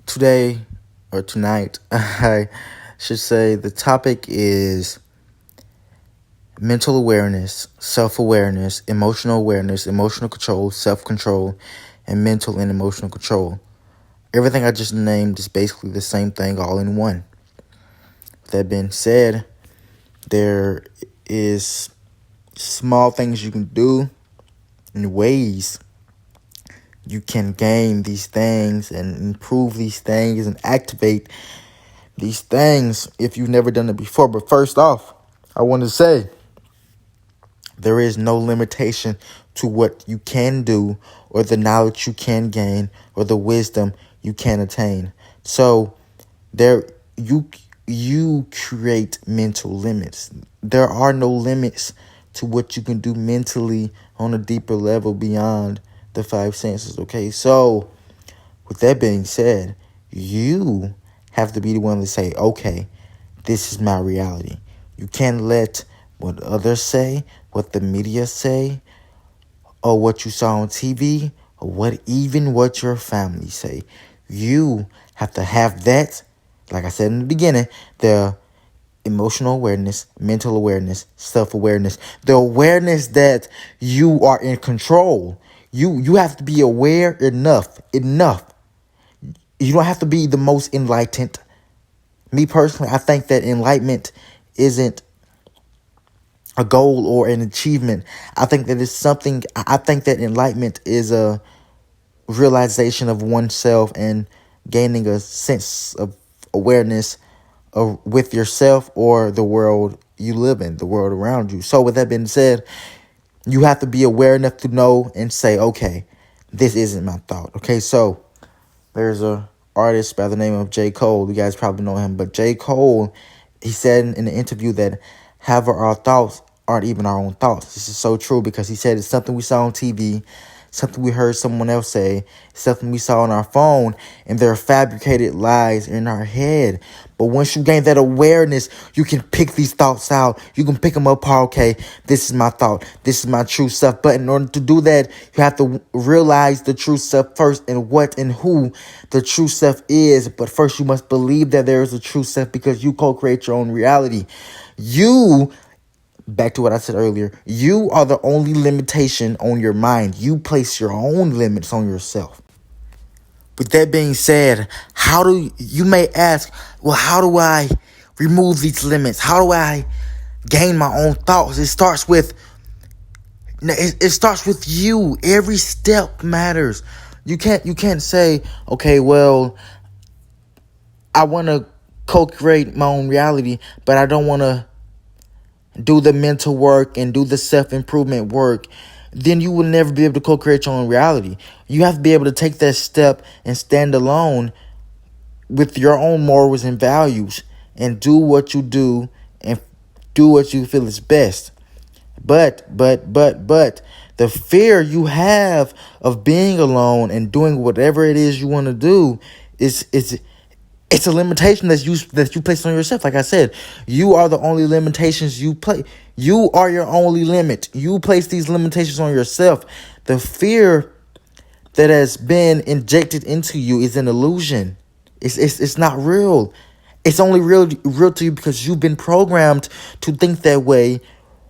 Today or tonight, I should say the topic is mental awareness, self-awareness, emotional control, self-control, and mental and emotional control. Everything I just named is basically the same thing all in one. With that being said, there is small things you can do and ways you can gain these things and improve these things and activate these things if you've never done it before. But first off, I want to say there is no limitation to what you can do or the knowledge you can gain or the wisdom you can attain. So there you create mental limits. There are no limits to what you can do mentally on a deeper level beyond the five senses. Okay, so with that being said, you have to be the one to say, okay, this is my reality. You can't let what others say, what the media say, or what you saw on TV, or what your family say. You have to have that, like I said in the beginning, the emotional awareness, mental awareness, self-awareness, the awareness that you are in control. You have to be aware enough. You don't have to be the most enlightened. Me personally, I think that enlightenment isn't a goal or an achievement. I think that it's something. I think that enlightenment is a realization of oneself and gaining a sense of awareness with yourself or the world you live in, the world around you. So with that being said, you have to be aware enough to know and say, okay, this isn't my thought. Okay, so there's a artist by the name of J. Cole. You guys probably know him. But J. Cole, he said in an interview that half of our thoughts aren't even our own thoughts. This is so true because he said it's something we saw on TV, something we heard someone else say, something we saw on our phone, and there are fabricated lies in our head. But once you gain that awareness, you can pick these thoughts out. You can pick them up. Okay, this is my thought. This is my true self. But in order to do that, you have to realize the true self first and what and who the true self is. But first, you must believe that there is a true self because you co-create your own reality. Back to what I said earlier, you are the only limitation on your mind. You place your own limits on yourself. With that being said, you may ask, well, how do I remove these limits? How do I gain my own thoughts? It starts with you. Every step matters. You can't say, okay, well, I want to co-create my own reality, but I don't want to do the mental work and do the self-improvement work. Then you will never be able to co-create your own reality. You have to be able to take that step and stand alone with your own morals and values and do what you do and do what you feel is best. But the fear you have of being alone and doing whatever it is you want to do it's a limitation that you place on yourself. Like I said, you are the only limitations you play. You are your only limit. You place these limitations on yourself. The fear that has been injected into you is an illusion. It's not real. It's only real to you because you've been programmed to think that way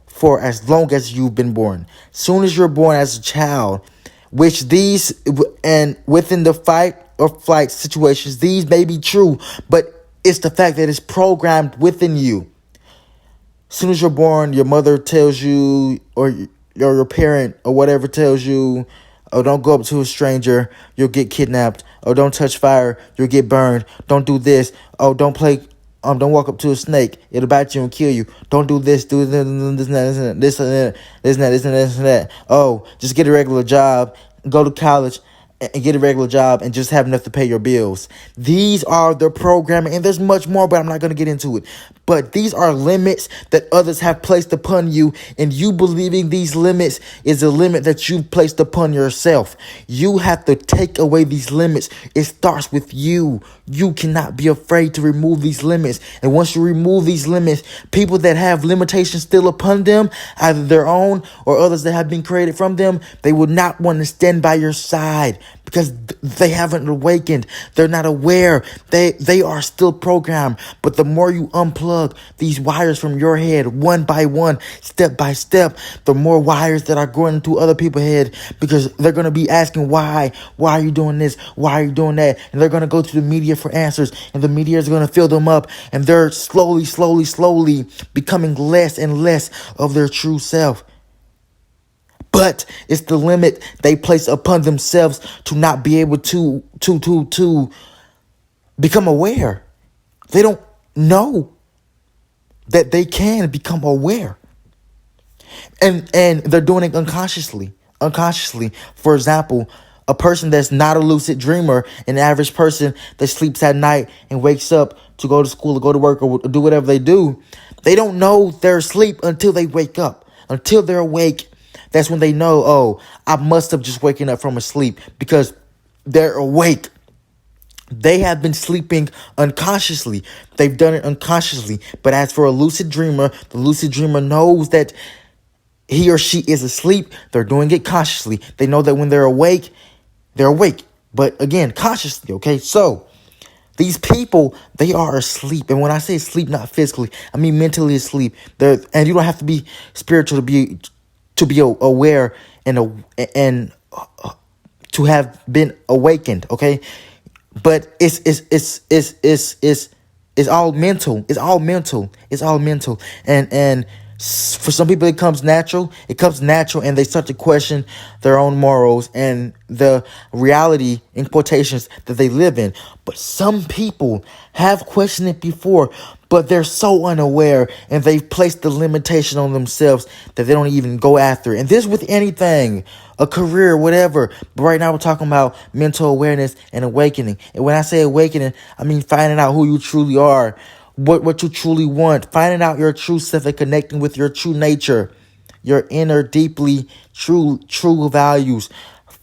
for as long as you've been born. Soon as you're born as a child, which within the fight or flight situations, these may be true, but it's the fact that it's programmed within you. As soon as you're born, your mother tells you, or your parent or whatever tells you, oh, don't go up to a stranger, you'll get kidnapped. Oh, don't touch fire, you'll get burned. Don't do this. Oh, don't walk up to a snake, it'll bite you and kill you. Don't do this, do this and that. Oh, just get a regular job, go to college and get a regular job and just have enough to pay your bills. These are the programming, and there's much more, but I'm not going to get into it. But these are limits that others have placed upon you, and you believing these limits is a limit that you've placed upon yourself. You have to take away these limits. It starts with you. You cannot be afraid to remove these limits. And once you remove these limits, people that have limitations still upon them, either their own or others that have been created from them, they will not want to stand by your side. Because they haven't awakened. They're not aware. They are still programmed. But the more you unplug these wires from your head, one by one, step by step, the more wires that are going into other people's head, because they're going to be asking why are you doing this? Why are you doing that? And they're going to go to the media for answers, and the media is going to fill them up, and they're slowly becoming less and less of their true self. But it's the limit they place upon themselves to not be able to become aware. They don't know that they can become aware. And they're doing it unconsciously. For example, a person that's not a lucid dreamer, an average person that sleeps at night and wakes up to go to school or go to work or do whatever they do, they don't know they're asleep until they wake up, until they're awake. That's when they know, oh, I must have just waken up from a sleep, because they're awake. They have been sleeping unconsciously. They've done it unconsciously. But as for a lucid dreamer, the lucid dreamer knows that he or she is asleep. They're doing it consciously. They know that when they're awake, they're awake. But again, consciously, okay? So these people, they are asleep. And when I say asleep, not physically, I mean mentally asleep. And you don't have to be spiritual to be aware and to have been awakened, okay? But it's all mental. It's all mental. It's all mental. And for some people it comes natural. And they start to question their own morals and the reality, in quotations, that they live in. But some people have questioned it before, but they're so unaware, and they've placed the limitation on themselves that they don't even go after it. And this with anything, a career, whatever. But right now we're talking about mental awareness and awakening. And when I say awakening, I mean finding out who you truly are, what you truly want, finding out your true self and connecting with your true nature, your inner, deeply true values.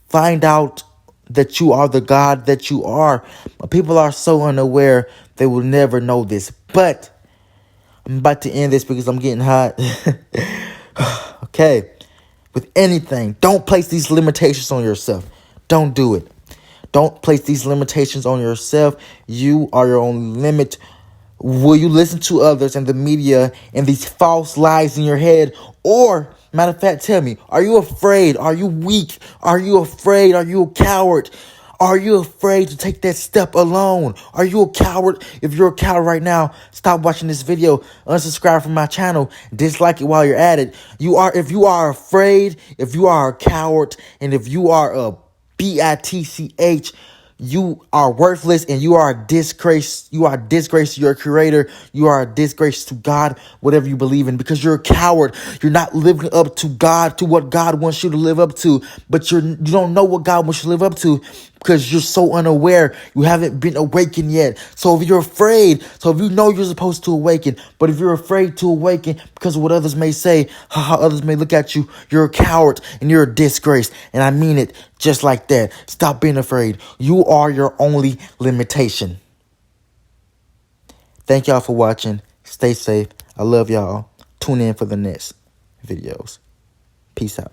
Find out that you are the God that you are. But people are so unaware, they will never know this. But I'm about to end this because I'm getting hot. Okay. With anything, don't place these limitations on yourself. Don't do it. Don't place these limitations on yourself. You are your own limit. Will you listen to others and the media and these false lies in your head? Or, matter of fact, tell me, are you afraid? Are you weak? Are you afraid? Are you a coward? Are you afraid to take that step alone? Are you a coward? If you're a coward right now, stop watching this video. Unsubscribe from my channel. Dislike it while you're at it. If you are afraid, if you are a coward, and if you are a bitch, you are worthless, and you are a disgrace. You are a disgrace to your creator. You are a disgrace to God, whatever you believe in, because you're a coward. You're not living up to God, to what God wants you to live up to. But you don't know what God wants you to live up to, because you're so unaware. You haven't been awakened yet. So if you're afraid, so if you know you're supposed to awaken, but if you're afraid to awaken because of what others may say, how others may look at you, you're a coward and you're a disgrace. And I mean it just like that. Stop being afraid. You are your only limitation. Thank y'all for watching. Stay safe. I love y'all. Tune in for the next videos. Peace out.